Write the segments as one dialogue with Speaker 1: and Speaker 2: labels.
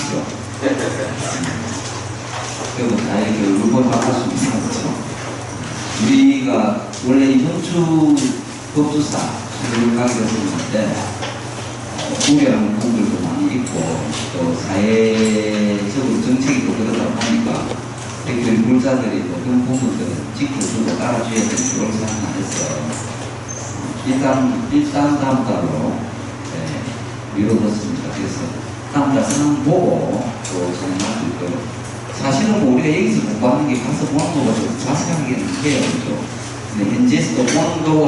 Speaker 1: 하죠. 그리고 다 이렇게 얼굴 바꿀 수 있는 거죠. 우리가 원래 이 현주 법주사 수료를 가게 됐었는데 우려하는 분들도 많이 있고 또 사회적으로 정책이 또 그러다 보니까 특히 물자들이 또 그런 부분들은 지켜주고 따라줘야 되는 그런 생각 안 했어. 일단 다음 달로 미뤄뒀습니다. 그래서 다음 달 상황 보고 또 진행할 수 있도록. 사실은 뭐 우리가 여기서 공부하는 게 가서 보는 것보다 좀 자세하게는 해요. 그죠? 근데 현지에서도 보는 거와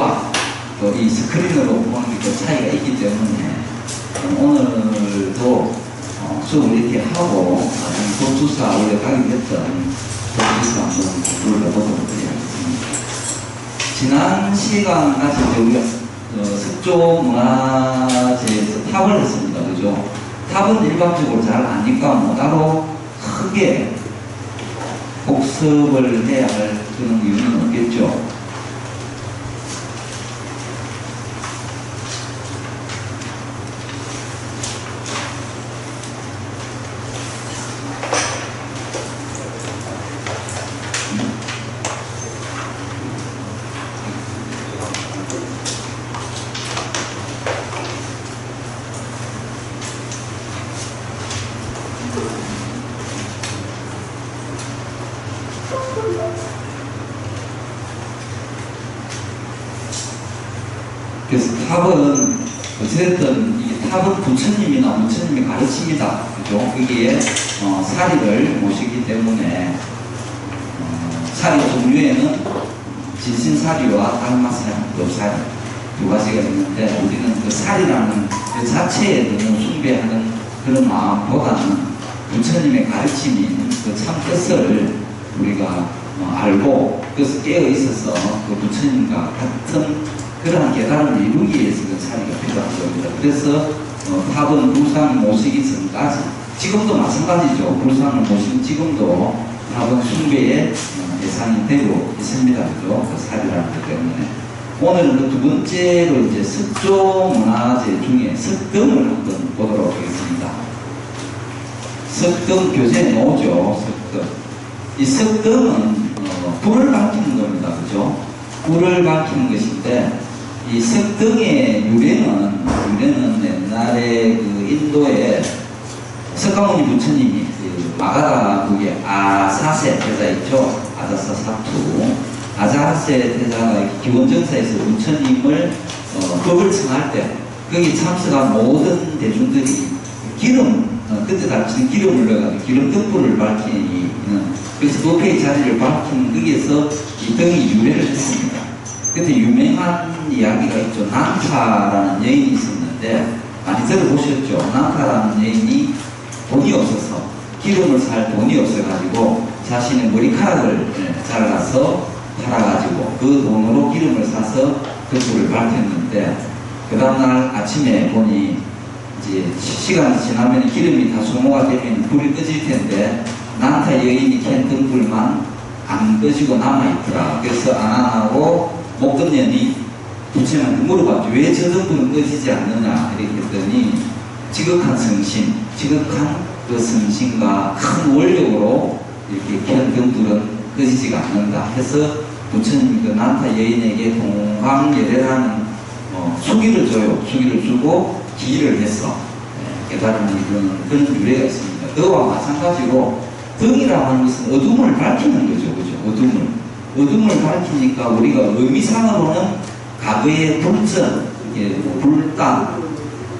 Speaker 1: 또 이 스크린으로 보는 게 또 차이가 있기 때문에 오늘도 수업을 이렇게 하고 법주사 원래 가게 됐던 법주사 한번 공부를 해보도록 하겠습니다. 지난 시간까지 우리가 석조문화재에서 탑을 했습니다. 그죠? 탑은 일반적으로 잘 아니까 뭐 따로 크게 복습을 해야 할 그런 이유는 없겠죠. 그래서 탑은 어쨌든 이 탑은 부처님이나 부처님의 가르침이다. 그죠? 거기에 사리를 모시기 때문에 사리 종류에는 진신사리와 달마사리, 요사리 두 가지가 있는데 우리는 그 사리라는 그 자체에 너무 숭배하는 그런 마음보다는 부처님의 가르침인 그 참 뜻을 우리가 알고 그래서 깨어 있어서 그 부처님과 같은 그러한 깨달음을 이루기 위해서 그 사리가 필요한 겁니다. 그래서 탑은 불상을 모시기 전까지 지금도 마찬가지죠. 불상을 모시는 지금도 탑은 숭배의 대상이 되고 있습니다. 그죠? 그 사리라는 것 때문에 오늘은 그 두 번째로 이제 석조문화재 중에 석등을 한번 보도록 하겠습니다. 석등 교재에 나오죠. 석등. 이 석등은 불을 밝히는 겁니다. 그죠? 불을 밝히는 것인데 이 석등의 유래는 옛날에 그 인도에 석가모니 부처님이 그 마가다 국에 아사세 태자 있죠. 아자사 사투. 아자세 태자가 기원정사에서 부처님을 법을 청할 때 거기 참석한 모든 대중들이 기름 그때 당시는 기름을 넣어가지고 기름 등불을 밝히는 그래서 법회의 자리를 밝히는 거기에서 이 등이 유래를 했습니다. 그때 유명한 이야기가 있죠. 난타라는 여인이 있었는데 많이 들어보셨죠? 난타라는 여인이 돈이 없어서 기름을 살 돈이 없어가지고 자신의 머리카락을 잘라서 팔아가지고 그 돈으로 기름을 사서 그 불을 밝혔는데 그 다음날 아침에 보니 이제 시간이 지나면 기름이 다 소모가 되면 불이 꺼질 텐데 난타 여인이 캔 등불만 안 꺼지고 남아있더라. 그래서 안 하고 목금년이 부처님한테 물어봤죠. 왜 저 등불은 꺼지지 않느냐 이렇게 했더니 지극한 성신, 지극한 그 성신과 큰 원력으로 이렇게 켠 등불은 꺼지지가 않는다 해서 부처님이 그 난타 여인에게 동광열애라는 수기를 줘요. 수기를 주고 기를 해서 깨달음을 그런 유래가 있습니다. 그와 마찬가지로 등이라고 하는 것은 어둠을 밝히는 거죠. 그죠? 어둠을 밝히니까 우리가 의미상으로는 과거의 불전, 불단,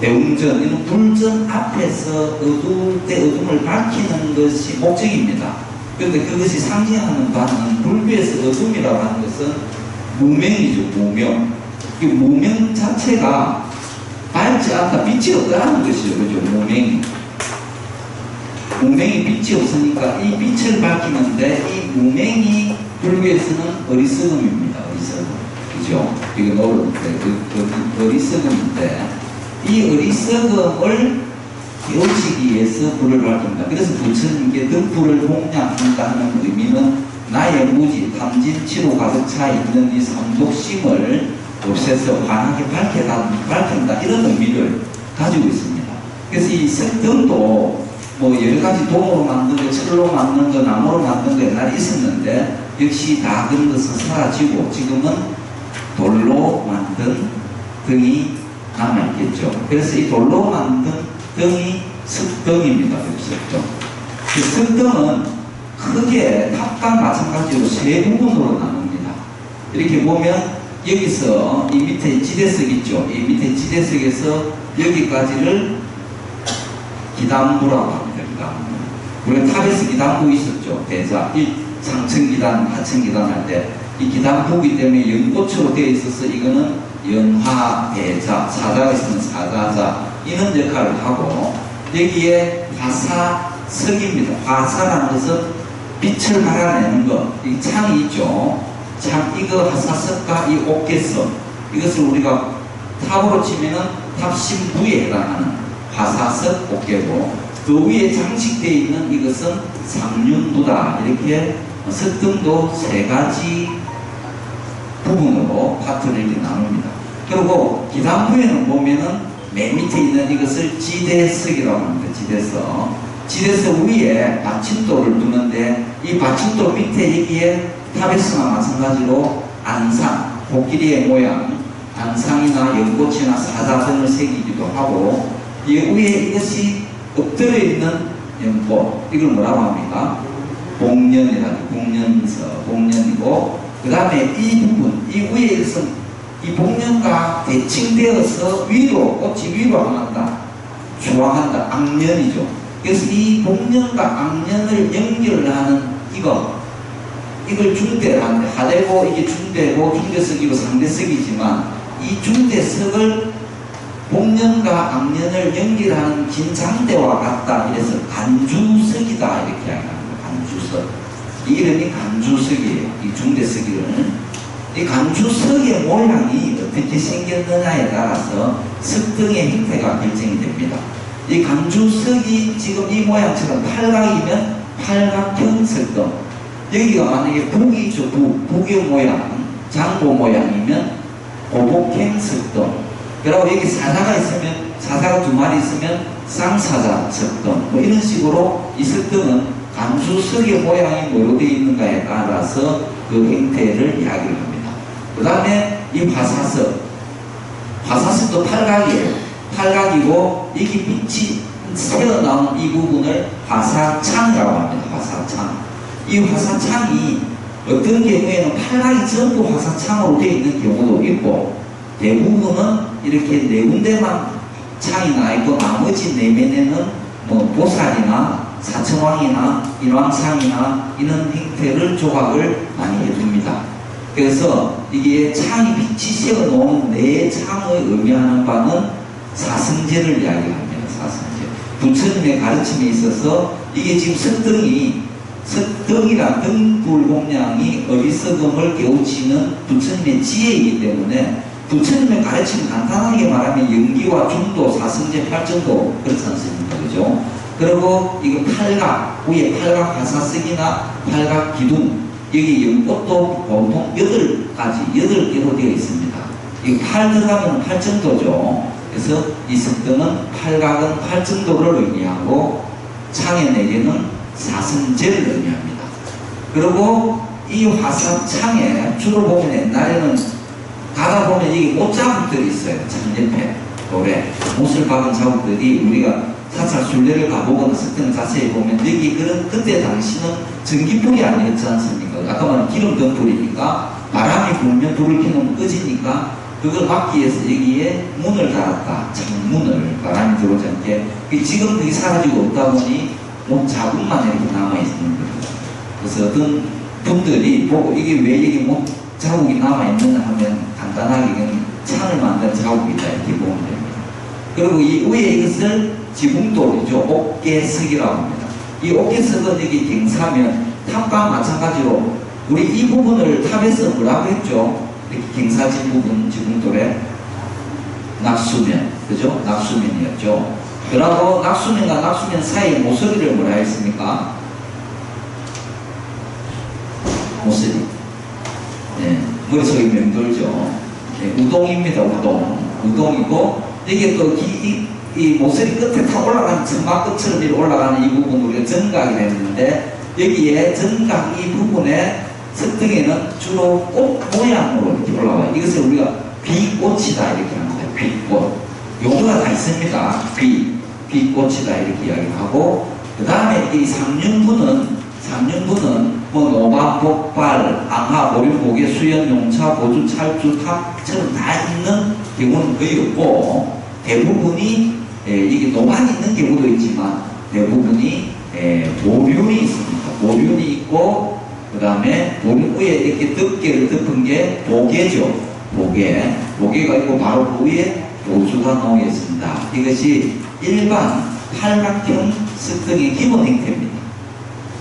Speaker 1: 대웅전, 이런 불전 앞에서 어둠을 밝히는 것이 목적입니다. 그런데 그것이 상징하는 바는 불교에서 어둠이라고 하는 것은 무명이죠. 무명. 그 무명 자체가 밝지 않다. 빛이 없다는 것이죠. 그죠? 무명이 빛이 없으니까 이 빛을 밝히는데 이 무명이 불교에서는 어리석음입니다. 어리석음. 그죠? 이거 어리석음인데 이 어리석음을 깨우치기 위해서 불을 밝힙니다. 그래서 부처님께 등불을弘양한다는 의미는 나의 무지, 탐진, 치로 가득 차 있는 이 삼독심을 없애서 환하게 밝힌다 이런 의미를 가지고 있습니다. 그래서 이 석등도 뭐 뭐 여러 가지 동으로 만든 거, 철로 만든 거, 나무로 만든 거 옛날에 있었는데 역시 다 그런 것은 사라지고 지금은 돌로 만든 등이 남아있겠죠. 그래서 이 돌로 만든 등이 석등입니다. 석등. 그 석등은 크게 탑과 마찬가지로 세 부분으로 나눕니다. 이렇게 보면 여기서 이 밑에 지대석 있죠. 이 밑에 지대석에서 여기까지를 기단부라고 합니다. 기단부. 우리가 탑에서 기단부 있었죠. 대자, 상층 기단, 하층 기단 할 때 이 기단부이기 때문에 연꽃으로 되어 있어서 이거는 연화, 대자, 사자가 있으면 사자자 이런 역할을 하고 여기에 화사석입니다. 화사라는 것은 빛을 발아내는 것, 이 창이 있죠. 창, 이거 화사석과 이 옥계석, 이것을 우리가 탑으로 치면은 탑신부에 해당하는 화사석 옥계고 그 위에 장식되어 있는 이것은 상륜부다. 이렇게 석등도 세 가지 부분으로 파트를 이렇게 나눕니다. 그리고 기단부에는 보면은 맨 밑에 있는 이것을 지대석이라고 합니다. 지대석. 지대석 위에 받침돌을 두는데 이 받침돌 밑에 여기에 탑에서나 마찬가지로 안상, 코끼리의 모양, 안상이나 연꽃이나 사자 등을 새기기도 하고 이 위에 이것이 엎드려 있는 연꽃, 이걸 뭐라고 합니까? 복년이라고, 복년이고 그 다음에 이 부분, 이 위에 이것은 이 복년과 대칭되어서 위로, 꽃이 위로 향한다, 주황한다, 악년이죠. 그래서 이 복년과 악년을 연결하는 이걸 중대를 하는데 하대고 이게 중대고 중대석이고 상대석이지만 이 중대석을 복년과 악년을 연결하는 긴장대와 같다. 이래서 간주석이다. 이렇게 이야기합니다. 간주석. 이 이름이 간주석이에요. 이 중대석이는. 이 간주석의 모양이 어떻게 생겼느냐에 따라서 석등의 형태가 결정이 됩니다. 이 간주석이 지금 이 모양처럼 팔각이면 팔각형 석등. 여기가 만약에 북이죠. 북의 모양, 장보 모양이면 고복행 석등. 그리고 여기 사자가 있으면, 사자가 두 마리 있으면 쌍사자 석등. 뭐 이런 식으로 이 석등은 간주석의 모양이 뭐로 되어 있는가에 따라서 그 형태를 이야기를 합니다. 그 다음에 이 화사석. 화사석도 팔각이에요. 팔각이고, 여기 빛이 새어나온 이 부분을 화사창이라고 합니다. 화사창. 이 화사창이 어떤 경우에는 팔각이 전부 화사창으로 되어 있는 경우도 있고, 대부분은 이렇게 네 군데만 창이 나 있고, 나머지 네 면에는 뭐 보살이나 사천왕이나 인왕상이나 이런 형태를 조각을 많이 해줍니다. 그래서 이게 창이 빛이 새어놓은 네 창의 의미하는 바는 사성제를 이야기합니다. 사성제. 부처님의 가르침에 있어서 이게 지금 석등이란 등불공양이 어리석음을 깨우치는 부처님의 지혜이기 때문에 부처님의 가르침을 간단하게 말하면 연기와 중도, 사성제, 팔정도 그렇지 않습니까? 그죠? 그리고 이거 팔각, 위에 팔각 화사석이나 팔각 기둥, 여기 연꽃도 보통 8개로 되어 있습니다. 이 팔 들어가면 팔정도죠. 그래서 이 석등은 팔각은 팔정도를 의미하고 창의 4개는 사성제를 의미합니다. 그리고 이 화사창에 주로 보면 옛날에는 가다 보면 여기 못 자국들이 있어요. 창 옆에 돌에 못을 박은 자국들이 우리가 사찰 순례를 가보거나 석등 자세히 보면 여기 그때 당시는 전기불이 아니었지 않습니까? 아까 말한 기름등 불이니까 바람이 불면 불을 켜놓으면 꺼지니까 그걸 막기 위해서 여기에 문을 달았다. 창문을 바람이 들어오지 않게. 지금 그게 사라지고 없다 보니 뭐 자국만 이렇게 남아있는 거예요. 그래서 어떤 분들이 보고 이게 왜 여기 뭐 자국이 남아있느냐 하면 간단하게 이건 창을 만든 자국이다 이렇게 보면 됩니다. 그리고 이 위에 이것을 지붕돌이죠. 옥계석이라고 합니다. 이 옥계석은 여기 경사면 탑과 마찬가지로 우리 이 부분을 탑에서 뭐라고 했죠? 이렇게 경사진 부분 지붕돌에 낙수면, 그죠? 낙수면이었죠. 그러고 낙수면과 낙수면 사이에 모서리를 뭐라 했습니까? 모서리. 네, 머릿속에 맴돌죠. 네, 우동입니다. 우동이고 이게 또 이 모서리 끝에 탁 올라가는 천막 끝처럼 이렇게 올라가는 이 부분 우리가 정각이라 했는데 여기에 정각 이 부분에 석등에는 주로 꽃 모양으로 이렇게 올라와요. 이것을 우리가 비꽃이다 이렇게 합니다. 비꽃. 용어가 다 있습니다. 비꽃이다 이렇게 이야기하고 그 다음에 이 삼륜부는 뭐 노박, 복발, 앙하, 보륜, 보계, 수연, 용차, 보주, 찰주, 탑처럼 다 있는 경우는 거의 없고 대부분이 이게 노박이 있는 경우도 있지만 대부분이 보륜이 있습니다. 보륜이 있고 그 다음에 보륜 위에 이렇게 덮개를 덮은 게 보계죠. 보계가 있고 바로 그 위에 보주가 놓여 있습니다. 이것이 일반 팔각형 석등의 기본 형태입니다.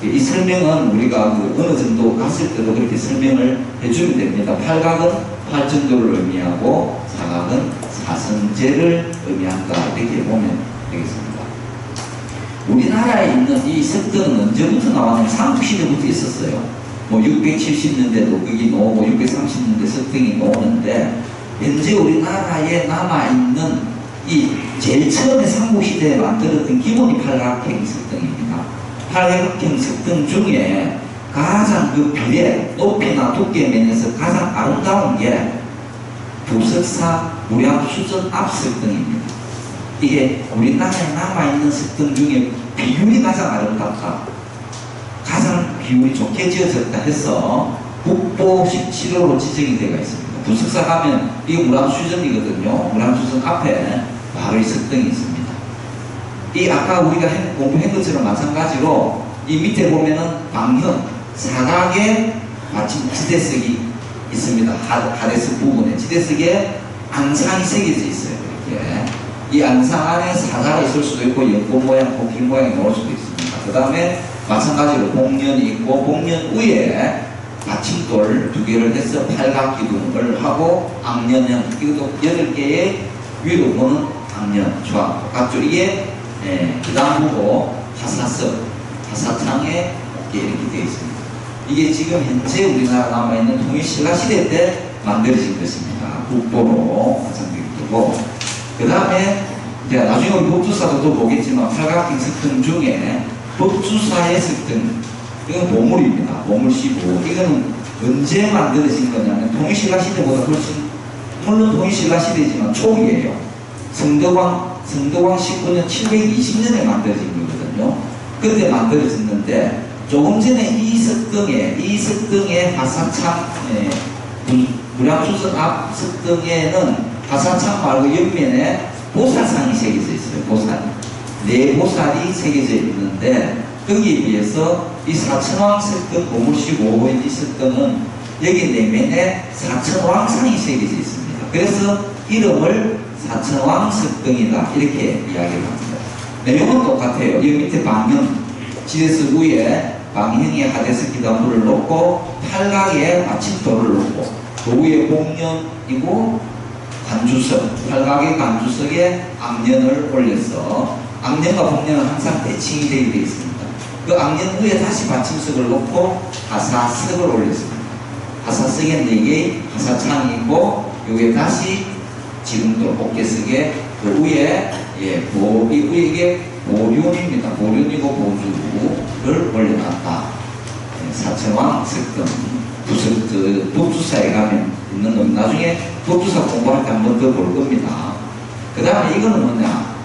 Speaker 1: 이 설명은 우리가 어느 정도 갔을 때도 그렇게 설명을 해주면 됩니다. 팔각은 팔정도를 의미하고 사각은 사성제를 의미한다. 이렇게 보면 되겠습니다. 우리나라에 있는 이 석등은 언제부터 나왔냐면 삼국시대부터 있었어요. 뭐 670년대도 거기 나오고 630년대 석등이 나오는데 현재 우리나라에 남아있는 이 제일 처음에 삼국시대에 만들었던 기본이 팔각형 석등입니다. 팔각형 석등 중에 가장 그 비례, 높이나 두께 면에서 가장 아름다운 게 부석사 무량수전 앞석등입니다. 이게 우리나라에 남아있는 석등 중에 비율이 가장 아름답다. 가장 비율이 좋게 지어졌다 해서 국보 17호로 지정이 되어 있습니다. 부석사 가면 이게 무량수전이거든요. 무량수전 앞에 바로 이 석등이 있습니다. 이 아까 우리가 공부한 것처럼 마찬가지로 이 밑에 보면은 방형, 사각의 마침 지대석이 있습니다. 하대석 부분에 지대석에 안상이 새겨져 있어요. 이렇게 이 안상 안에 사각이 있을 수도 있고 연꽃 모양, 꽃길 모양이 나올 수도 있습니다. 그 다음에 마찬가지로 복면이 있고 복면 위에 받침돌 2개를 해서 팔각기둥을 하고 악년형 이것도 8개의 위로 보는 악년 조합 똑같죠. 이게 그 다음 보고 하사창에 이렇게 되어 있습니다. 이게 지금 현재 우리나라 남아있는 통일신라시대 때 만들어진 것입니다. 국보로 마찬가지고 그 다음에 나중에 우리 법주사도 또 보겠지만 팔각형 석등 중에 법주사의 석등 이건 보물입니다. 보물시고 이거는 언제 만들어진 거냐면 통일신라시대보다 훨씬 물론 통일신라시대지만 초기예요. 성덕왕 19년 720년에 만들어진 거거든요. 그때 만들어졌는데 조금 전에 이 석등의 하사창 무량수전 앞 석등에는 하사창 말고 옆면에 보살상이 새겨져 있어요. 보살. 네 보살이 새겨져 있는데 거기에 비해서 이 사천왕 석등 보물시고 이 석등은 여기 내면에 사천왕상이 새겨져 있습니다. 그래서 이름을 사천왕 석등이다 이렇게 이야기를 합니다. 내용은 똑같아요. 여기 밑에 방형 지대석 위에 방형의 하대석 기단부를 놓고 팔각에 받침돌을 놓고 그 위에 복년이고 간주석 팔각의 간주석에 악년을 올려서 악년과 복년은 항상 대칭이 되게 되어 있습니다. 그 악년 위에 다시 받침석을 놓고 하사석을 올렸습니다. 하사석에 4개의 하사창이 있고 여기에 다시 지름돌 어깨석에 그 위에 이게 보륜입니다. 보륜이고 보주를 올려놨다. 사천왕 석등 법주사에 가면 있는 겁니다. 나중에 법주사 공부할 때 한 번 더 볼 겁니다. 그 다음에 이거는 뭐냐?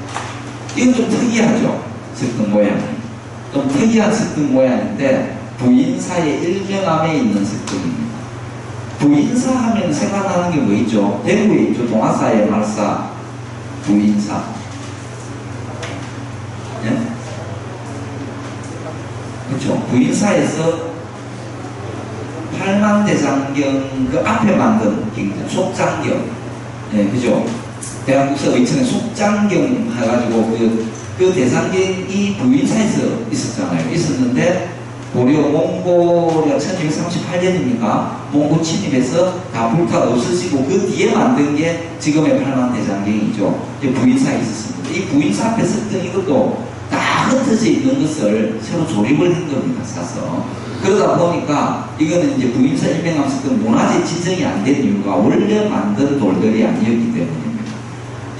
Speaker 1: 이건 좀 특이하죠. 석등 모양이 좀 특이한 석등 모양인데 부인사의 일명암에 있는 석등입니다. 부인사 하면 생각나는 게 뭐 있죠? 대구에 있죠. 동화사의 말사 부인사. 예? 그렇죠. 부인사에서 팔만대장경 그 앞에 만든 경전 속장경. 예, 그죠? 대한국사 의천에 속장경 해가지고 그 대장경이 부인사에서 있었잖아요. 있었는데 고려 몽고려 1238년입니까? 몽고 침입해서 다 불타 없어지고 그 뒤에 만든 게 지금의 팔만대장경이죠. 부인사에 있었습니다. 이 부인사 앞에 석등 이것도 다 흩어져 있는 것을 새로 조립을 한 겁니다. 사서. 그러다 보니까 이거는 이제 부인사 일명암 석등 문화재 지정이 안 된 이유가 원래 만든 돌들이 아니었기 때문입니다.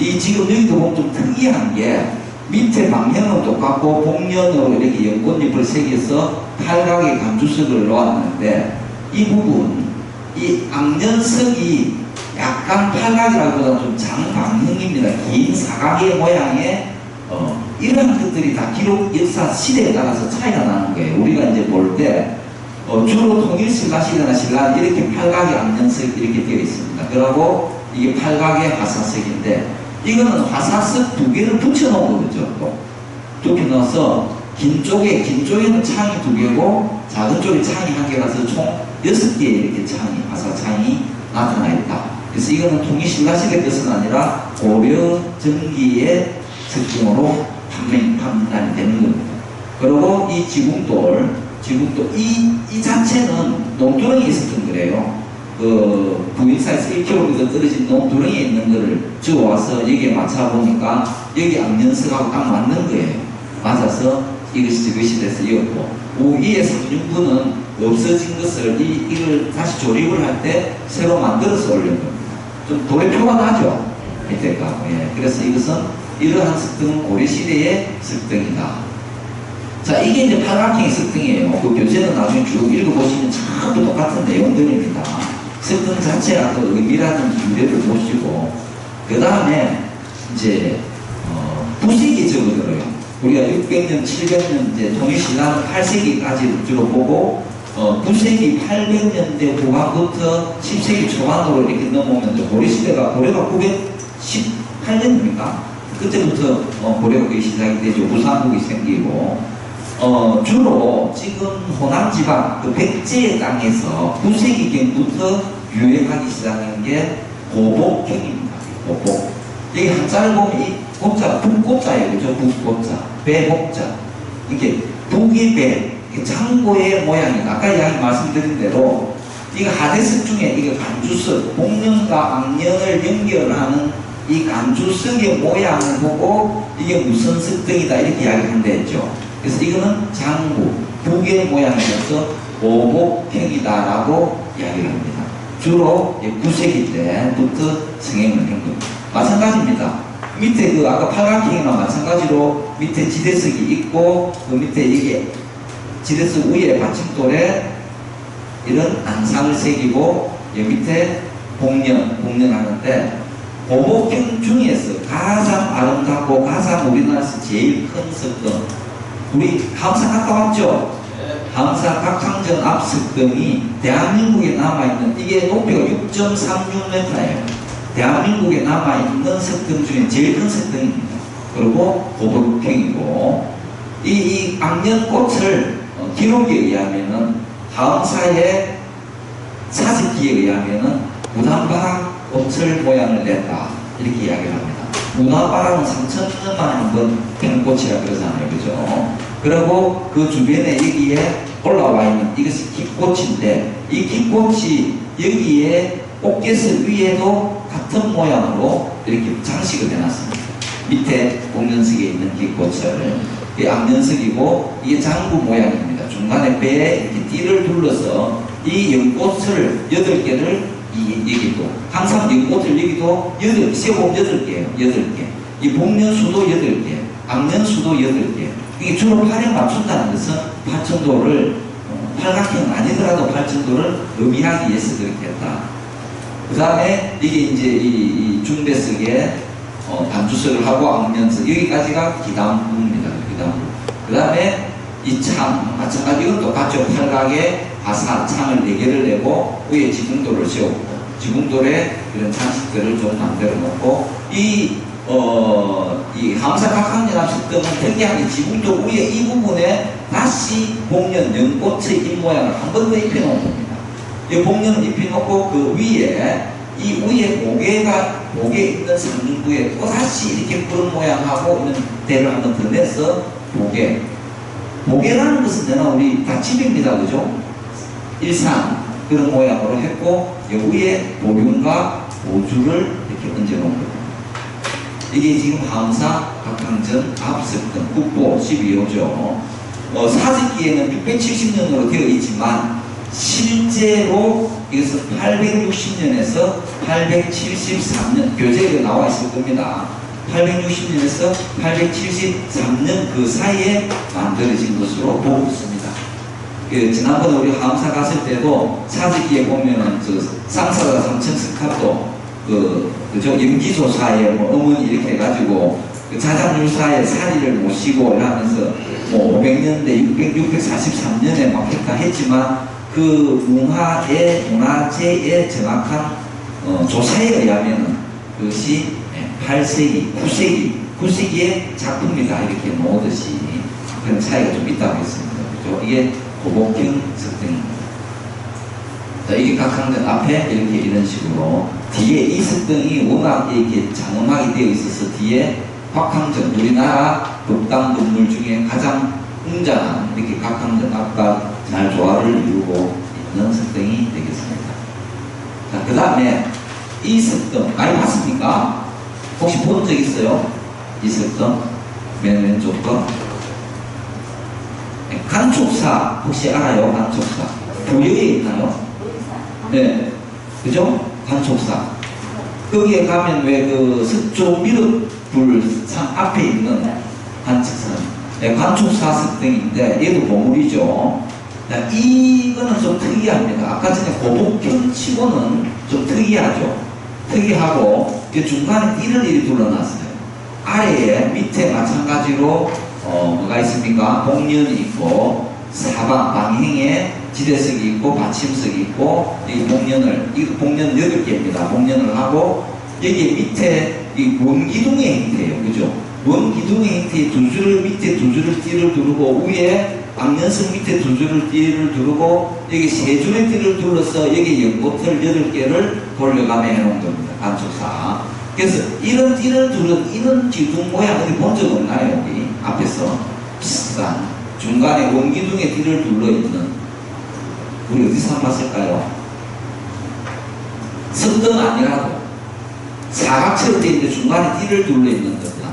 Speaker 1: 이 지금 여기도 보면 좀 특이한 게 밑에 방향은 똑같고 복면으로 이렇게 연꽃잎을 새겨서 팔각의 감주석을 놓았는데 이 부분, 이 악년석이 약간 팔각이라기보다 좀 장방형입니다. 긴 사각의 모양의 이런 것들이 다 기록 역사 시대에 따라서 차이가 나는 거예요. 우리가 이제 볼 때 주로 통일신라시대나 신라 이렇게 팔각의 악년석 이렇게 되어 있습니다. 그리고 이게 팔각의 화사석인데 이거는 화사석 두 개를 붙여놓은 거죠. 또 이렇게 넣어서 긴 쪽에는 창이 두 개고 작은 쪽에 창이 한 개라서 총 6개의 이렇게 창이 화사창이 나타나 있다. 그래서 이거는 통일신라시대 것은 아니라 고려 전기의 석궁으로 판단이 되는 겁니다. 그리고 이 지붕돌 이 자체는 논두렁에 있었던 거래요. 그 부인사에서 1km 떨어진 논두렁에 있는 거를 주워와서 여기에 맞춰보니까 여기 악년석하고 딱 맞는 거예요. 맞아서 이것이 돼서 이었고 위에 상중부는 없어진 것을 이걸 다시 조립을 할 때 새로 만들어서 올린 겁니다. 좀 돌의 표가 나죠? 밑에가. 예. 그래서 이것은 이러한 석등은 고려시대의 석등이다. 자, 이게 이제 팔각형의 석등이에요. 그 교재는 나중에 쭉 읽어보시면 전부 똑같은 내용들입니다. 석등 자체가 그 의미라는 유래를 보시고, 그 다음에 이제, 부색이 적어들어요. 우리가 600년, 700년, 이제 통일신라는 8세기까지 주로 보고, 부색이 800년대 후반부터 10세기 초반으로 이렇게 넘어오면, 고려시대가, 고려가 918년입니까? 그때부터 고려가 시작이 되죠. 부산국이 생기고, 주로 지금 호남지방, 그 백제의 땅에서 9세기경부터 유행하기 시작한 게 고복경입니다. 고복. 여기 한자를 보면 이 복자, 북고자예요. 그죠? 북고자. 배복자. 이게 북이 배, 창고의 모양이다. 아까 이야기 말씀드린 대로 이거 하대석 중에 이거 간주석, 복년과 악년을 연결하는 이 간주석의 모양을 보고 이게 무슨 석등이다 이렇게 이야기한다 했죠. 그래서 이거는 장구, 북의 모양이어서 오복형이다라고 이야기를 합니다. 주로 9세기 때부터 성행을 한 겁니다. 마찬가지입니다. 밑에 그 아까 팔각형이나 마찬가지로 밑에 지대석이 있고 그 밑에 이게 지대석 위에 받침돌에 이런 앙상을 새기고 여기 밑에 복년하는데 오복형 중에서 가장 아름답고 가장 우리나라에서 제일 큰 석등 우리 함사 갔다 왔죠? 함사 각항전 앞 석등이 대한민국에 남아있는 이게 높이가 6.36m예요. 대한민국에 남아있는 석등 중에 제일 큰 석등입니다. 그리고 고복형이고 이 악년꽃을 기록에 의하면은 함사의 사직기에 의하면은 무단바람 꽃을 모양을 냈다 이렇게 이야기를 합니다. 문화바람은 3,000년 만에 한번 피는 꽃이라 그러잖아요. 그죠? 그리고 그 주변에 여기에 올라와 있는 이것이 기꽃인데 이 기꽃이 여기에 꽃게슬 위에도 같은 모양으로 이렇게 장식을 해놨습니다. 밑에 복년석에 있는 기꽃을 이게 악년석이고 이게 장구 모양입니다. 중간에 배에 이렇게 띠를 둘러서 이 연꽃을 8개를 여기도 항상 연꽃을 여기도 세고 8개예요. 8개. 이 복년수도 8개, 악년수도 8개. 이게 주로 팔에 맞춘다는 것은 팔천도를 팔각형 아니더라도 팔천도를 의미하기 위해서 그렇게 했다. 그 다음에 이게 이제 이 중대석에 단주석을 하고 악년석 여기까지가 기담부입니다. 기담부. 그 다음에 이 창 마찬가지 이건 똑같죠. 팔각에 화사 창을 4개를 내고 위에 지붕돌을 세우고 지붕돌에 이런 장식들을 좀 만들어 놓고 이 함사 각항연합 석등은 특이하게 지붕돌 위에 이 부분에 다시 복년 연꽃의 입모양을 한 번 더 입혀놓은 겁니다. 이 복년을 입혀놓고 그 위에 이 위에 목에 있는 상중부에 또다시 이렇게 그런 모양하고 있는 대를 한 번 더 내서 목에라는 것은 내가 우리 다집입니다. 그죠? 일상 그런 모양으로 했고 여기에 보륜과 보주를 이렇게 얹어 놓은 겁니다. 이게 지금 함사 각항전 앞석등 국보 12호죠. 사직기에는 670년으로 되어 있지만 실제로 이것은 860년에서 873년 교재에 나와 있을 겁니다. 860년에서 873년 그 사이에 만들어진 것으로 보고 있습니다. 지난번에 우리 하암사 갔을 때도 사직기에 보면은 쌍사가 삼천스카도 그저 연기조사에 뭐 어머니 이렇게 해가지고 자장율사의 사리를 모시고 이러면서 뭐 500년대 643년에 막 했다 했지만 그 문화재의 정확한 조사에 의하면은 그것이 8세기, 9세기의 작품이다 이렇게 놓듯이 그런 차이가 좀 있다고 했습니다. 그죠? 이게 고복형 석등입니다. 자, 이게 각항전 앞에 이렇게 이런 식으로 뒤에 이 석등이 워낙 이렇게 장엄하게 되어 있어서 뒤에 각항전, 우리나라 극당 건물 중에 가장 웅장한 이렇게 각항전 앞과 잘 조화를 이루고 있는 석등이 되겠습니다. 자, 그 다음에 이 석등 많이 봤습니까? 혹시 본 적 있어요? 이 석등? 맨 왼쪽 거? 간촉사 혹시 알아요? 간촉사 부여에 있나요? 네, 그죠? 간촉사 거기에 가면 왜 그 석조 미륵불상 앞에 있는 간촉사, 네, 간촉사 석등인데 얘도 보물이죠. 이거는 좀 특이합니다. 아까 전에 고복형 치고는 좀 특이하죠. 특이하고 중간에 띠를 이렇게 둘러놨어요. 아래에 밑에 마찬가지로 뭐가 있습니까? 복면이 있고 사방 방향에 지대석이 있고 받침석이 있고 이 복면을 이 복면 8개입니다. 복면을 하고 여기 밑에 이 원기둥의 형태예요. 그죠? 원기둥의 형태의 두 줄을 밑에 두 줄을 띠를 두르고 위에 앞면석 밑에 두 줄을 띠를 두르고 여기 세 줄의 띠를 둘러서 여기 연꽃을 8개를 돌려가며 해놓은 겁니다. 간촉사. 그래서 이런 띠를 두른 이런 기둥 모양 어디 본 적 없나요? 여기 앞에서 비슷한 중간에 원기둥에 띠를 둘러있는 우리 어디서 안 봤을까요? 석등 아니라도 사각처럼 되어 있는데 중간에 띠를 둘러있는 겁니다.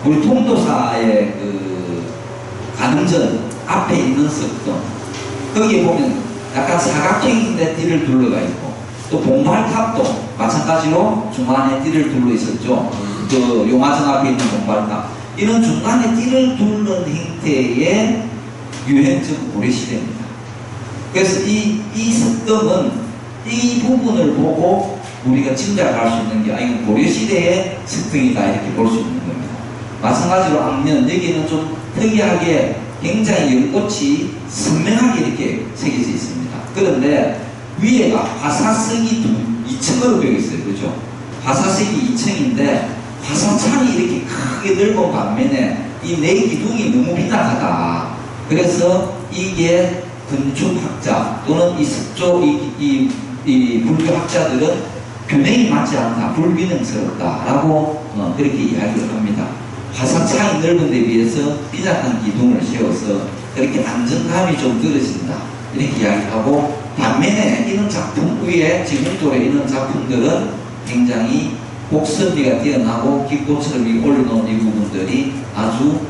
Speaker 1: 우리 통도사의 가늠전 앞에 있는 석등 거기에 보면 약간 사각형인데 띠를 둘러가 있고 또 봉발탑도 마찬가지로 중간에 띠를 둘러 있었죠. 그 용화정 앞에 있는 봉발탑 이런 중간에 띠를 둘른 형태의 유행적 고려시대입니다. 그래서 이 석등은 이 부분을 보고 우리가 짐작할 수 있는 게 이건 고려시대의 석등이다 이렇게 볼 수 있는 겁니다. 마찬가지로 앞면 여기는 좀 특이하게 굉장히 연꽃이 선명하게 이렇게 새겨져 있습니다. 그런데 위에가 화사석이 2층으로 되어 있어요. 그죠? 화사석이 2층인데 화사창이 이렇게 크게 넓은 반면에 이 네 기둥이 너무 빈약하다. 그래서 이게 건축학자 또는 이 석조 이 불교학자들은 균형이 맞지 않다, 불균형스럽다라고 그렇게 이야기를 합니다. 화사창이 넓은 데 비해서 빈약한 기둥을 세워서 그렇게 안정감이 좀 떨어진다 이렇게 이야기하고 반면에 이런 작품 위에 지금도에 있는 작품들은 굉장히 곡선미가 뛰어나고 기꽃처럼 올려놓은 이 부분들이 아주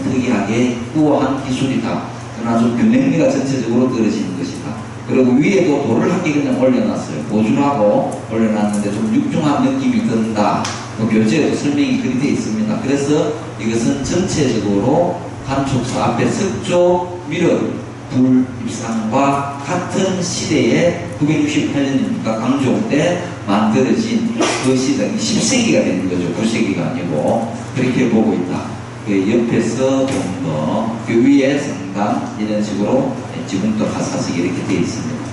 Speaker 1: 특이하게 우아한 기술이다. 그러나 좀 균형미가 전체적으로 떨어지는 것이다. 그리고 위에도 돌을 한 개 그냥 올려놨어요. 보줄하고 올려놨는데 좀 육중한 느낌이 든다. 교재에도 설명이 그리 되어 있습니다. 그래서 이것은 전체적으로 간촉사 앞에 석조 미륵 불 입상과 같은 시대에 968년입니까? 강종 때 만들어진 그 시대 10세기가 되는 거죠. 9세기가 아니고 그렇게 보고 있다. 그 옆에서 본 거, 그 위에 성당 이런 식으로 지금도 화사석이 이렇게 되어 있습니다.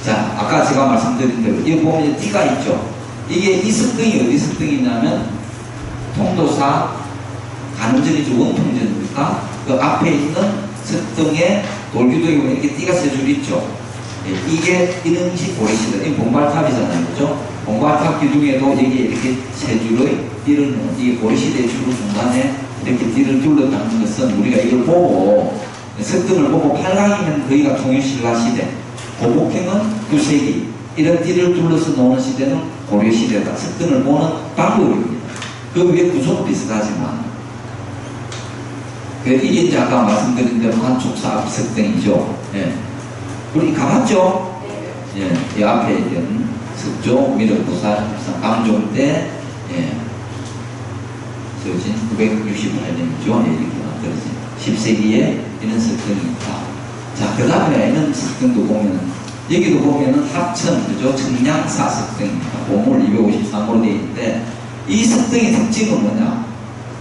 Speaker 1: 자, 아까 제가 말씀드린 대로 여기 보면 띠가 있죠. 이게 이 석등이 어디 석등이냐면 통도사 가늠전이죠. 원통전입니까? 그 앞에 있는 석등에 돌기둥에 보면 이렇게 띠가 세 줄 있죠. 이게 이능식 고리시대. 이 봉발탑이잖아요. 그죠? 봉발탑 기둥에도 여기 이렇게 세 줄의 띠를 넣은 이 고리시대 주로 중간에 이렇게 띠를 둘러다는 것은 우리가 이걸 보고 석등을 보고 팔강이면 거기가 통일신라 시대, 고복형은 9세기 이런 띠를 둘러서 놓는 시대는 고려시대다. 석등을 보는 방법입니다. 그 위에 구조는 비슷하지만 이게 이제 아까 말씀드린 대로 간촉사 앞 석등이죠. 예. 우리 가봤죠? 예. 이 앞에 있는 석조 미륵부산 강종 때 예. 세워진 968년이죠. 이렇게 만들어진 10세기에 이런 석등이 있다. 자, 그 다음에 이런 석등도 보면은, 여기도 보면은 합천, 그죠? 청량사 석등입니다. 보물 253호로 되어 있는데, 이 석등의 특징은 뭐냐?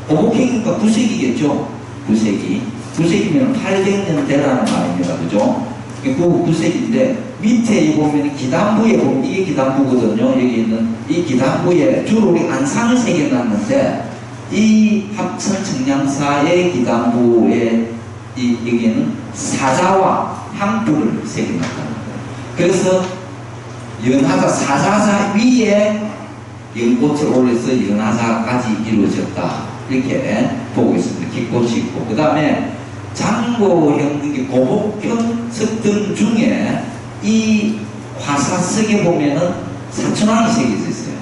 Speaker 1: 오목행이니까 9세기겠죠? 9세기. 9세기면 800년대라는 말입니다. 그죠? 그 9세기인데, 밑에 보면 기단부에 보면, 이게 기단부거든요. 여기 있는 이 기단부에 주로 우리 안상을 새겨놨는데, 이 합천 청량사의 기단부에 여기에는 사자와 항구를 새겨놨다는 거예요. 그래서 연하자, 사자자 위에 연꽃을 올려서 연하자까지 이루어졌다. 이렇게 보고 있습니다. 기꽃이 있고. 그 다음에 장고형, 고목형 석등 중에 이 화사석에 보면은 사천왕이 새겨져 있어요.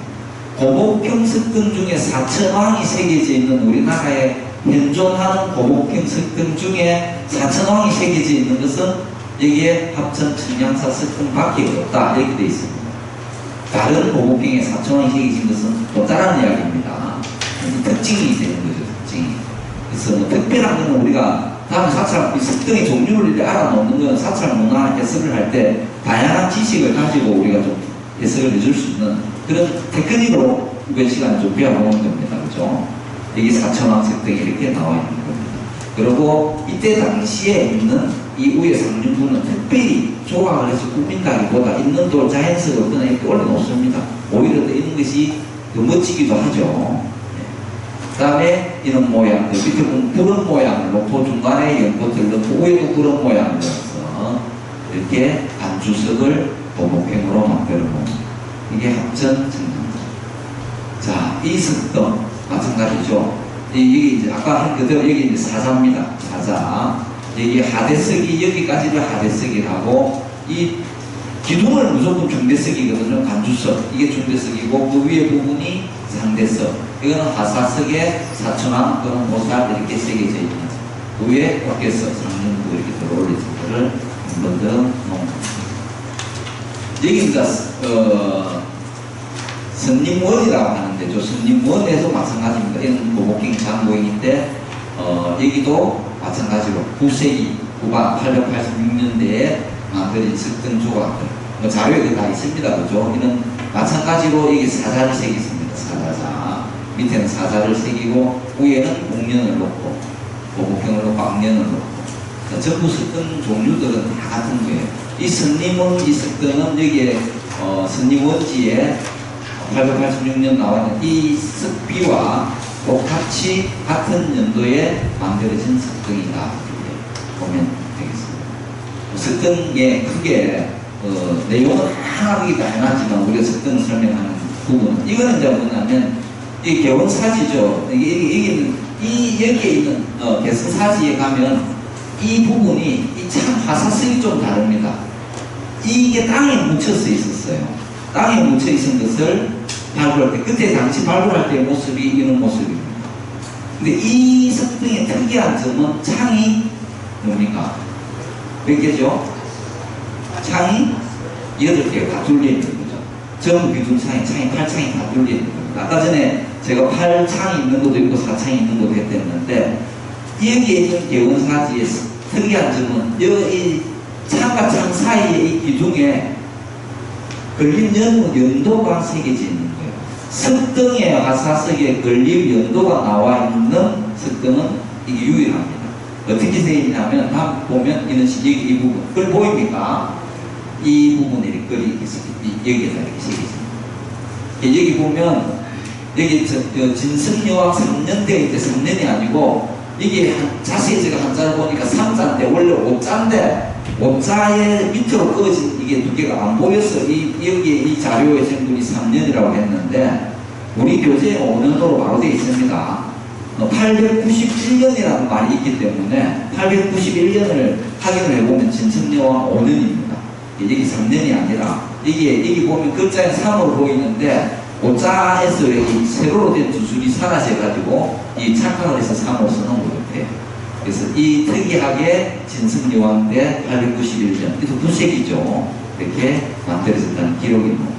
Speaker 1: 고목형 석등 중에 사천왕이 새겨져 있는 우리나라에 현존하는 고목형 석등 중에 사천왕이 새겨져 있는 것은 여기에 합천 청량사 석등밖에 없다. 이렇게 되어 있습니다. 다른 고목형에 사천왕이 새겨진 것은 또 다른 이야기입니다. 특징이 되는 거죠. 특징이. 그래서 뭐 특별한 것은 우리가 다음에 사찰, 석등의 종류를 알아놓는 건 사찰 문화 해석을 할 때 다양한 지식을 가지고 우리가 좀 해석을 해줄 수 있는 그런 테크닉으로 이번 시간에 좀 배워보는 겁니다. 그죠? 여기 사천왕 석등이 이렇게 나와 있는 겁니다. 그리고 이때 당시에 있는 이 위에 상륜부는 특별히 조각을 해서 꾸민다기보다 있는 돌 자연석을 그냥 이렇게 올려놓습니다. 오히려 더 있는 것이 더 멋지기도 하죠. 그 다음에 이런 모양들, 밑에 보면 그런 모양을 놓고 중간에 연꽃을 넣고 위에도 그런 모양을 넣어서 이렇게 반주석을 도목행으로 만들어 놓은 이게 합천 청량사. 자, 이 석등 마찬가지죠. 이게 이제 아까 한 그대로 여기 이제 사자입니다. 사자. 여기 하대석이 여기까지를 하대석이라고 이 기둥은 무조건 중대석이거든요. 간주석 이게 중대석이고 그 위에 부분이 상대석. 이거는 화사석에 사천왕 또는 모살 이렇게 새겨져 있는 그 위에 어깨석 상륜부 이렇게 들어 올려진 거를 한 번 더 놓은 겁니다. 여기 이제 선림원이라고 하는데 저 선림원에서 마찬가지입니다. 이런 고목경 장고인인데 여기도 마찬가지로 9세기 후반 886년대에 만들어진 석등 조각들 자료에 다 있습니다. 그죠? 이런 마찬가지로 여기 사자를 새겼습니다. 사자자 밑에는 사자를 새기고 위에는 목련을 놓고 고목경을 놓고 악련을 놓고 전부 석등 종류들은 다 같은 거예요. 이 선림원 이 석등은 여기에 선림원지에 886년 나왔는 이 석비와 똑같이 같은 연도에 만들어진 석등이다. 이렇게 보면 되겠습니다. 석등의 크게 내용은 하나하기 다양하지만 우리가 석등을 설명하는 부분은 이거는 이제 뭐냐면 이 개원사지죠. 여기에 있는 개성사지에 가면 이 부분이 이 참 화사성이 좀 다릅니다. 이게 땅에 묻혀서 있었어요. 땅에 묻혀 있은 것을 발굴할 때, 그때 당시 발굴할 때의 모습이 이런 모습입니다. 근데 이 석등의 특이한 점은 창이 뭡니까? 몇 개죠? 창이 8개가 다 뚫려있는 거죠. 전부 기둥창이, 창이 8창이 다 뚫려있는 겁니다. 아까 전에 제가 8창이 있는 것도 있고 4창이 있는 것도 했댔는데 여기에 있는 개원사지의 특이한 점은 이 창과 창 사이의 이 기둥에 걸림 연도가 새겨져 있는 거예요. 석등의 화사석에 걸림 연도가 나와 있는 석등은 이게 유일합니다. 어떻게 새겨지냐면 다음 보면 이런 식의 이 부분 그걸 보입니까? 이 부분에 이렇게 여기에다 이렇게 새겨집니다. 여기 보면 여기 진성여왕 3년대에 이때 3년이 아니고 이게 자세히 제가 한자를 보니까 3자인데 원래 5자인데 5자의 밑으로 꺼진 이게 두 개가 안 보여서 여기에 이 자료에 전분이 3년이라고 했는데 우리 교재에 5년도로 바로 되어 있습니다. 891년이라는 말이 있기 때문에 891년을 확인을 해보면 진성여왕 5년입니다. 여기 3년이 아니라 여기 보면 글자에 3으로 보이는데 5자에서 여기 세로로 된 두 줄이 사라져가지고 이 착각을 해서 3으로 써놓은 것 같아요. 그래서 이 특이하게 진성여왕 때 891년, 이도 9세기죠. 이렇게 만들어졌다는 기록이 나옵니다.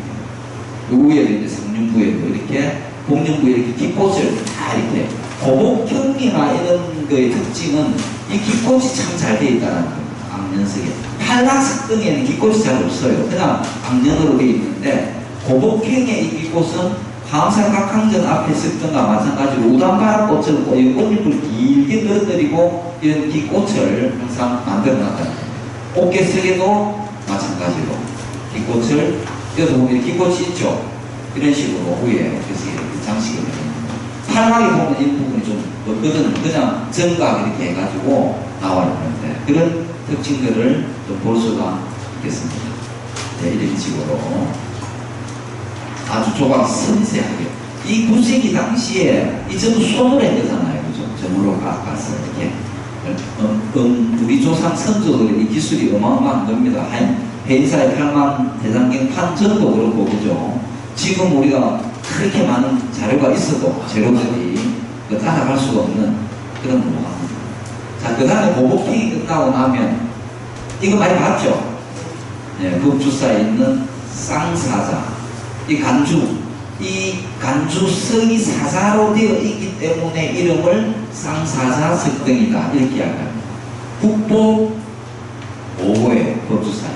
Speaker 1: 그 위에도 이제 상륜부에도 이렇게 복령부에 이렇게 기꽃을 다 이렇게 고목형이나 이런 거의 특징은 이 기꽃이 참 잘 되어 있다는 겁니다. 악년석에. 팔각석등에는 기꽃이 잘 없어요. 그냥 악년으로 되어 있는데 고목형의 이 기꽃은 함산각항전 앞에 석등과 마찬가지로 우단바라꽃처럼 꽃잎을 길게 늘어뜨리고 이런 기꽃을 항상 만들어놨다는 겁니다. 옥계석에도 마찬가지로 기꽃을 여기도 보면 기꽃이 있죠. 이런 식으로 위에 그래서 이렇게 장식을 해줍니다. 팔각에 보면 이 부분이 좀 없거든요. 그냥 정각 이렇게 해가지고 나와요. 그런데 그런 특징들을 좀 볼 수가 있겠습니다. 네, 이런 식으로 아주 조각 섬세하게 이 9세기 당시에 이 전부 손으로 했잖아요. 그죠? 전으로 가서 이렇게 우리 조상 선조들의 이 기술이 어마어마한 겁니다. 해인사의 8만 대장경 판전도 그렇고 그죠? 지금 우리가 그렇게 많은 자료가 있어도 재료들이 따라갈 수가 없는 그런 노하우입니다. 자, 그 다음에 보복행이 끝나고 나면 이거 많이 봤죠? 네, 법주사에 있는 쌍사자 이 간주성이 사자로 되어 있기 때문에 이름을 쌍사자 석등이다 이렇게 이야기합니다. 국보 5호의 법주사에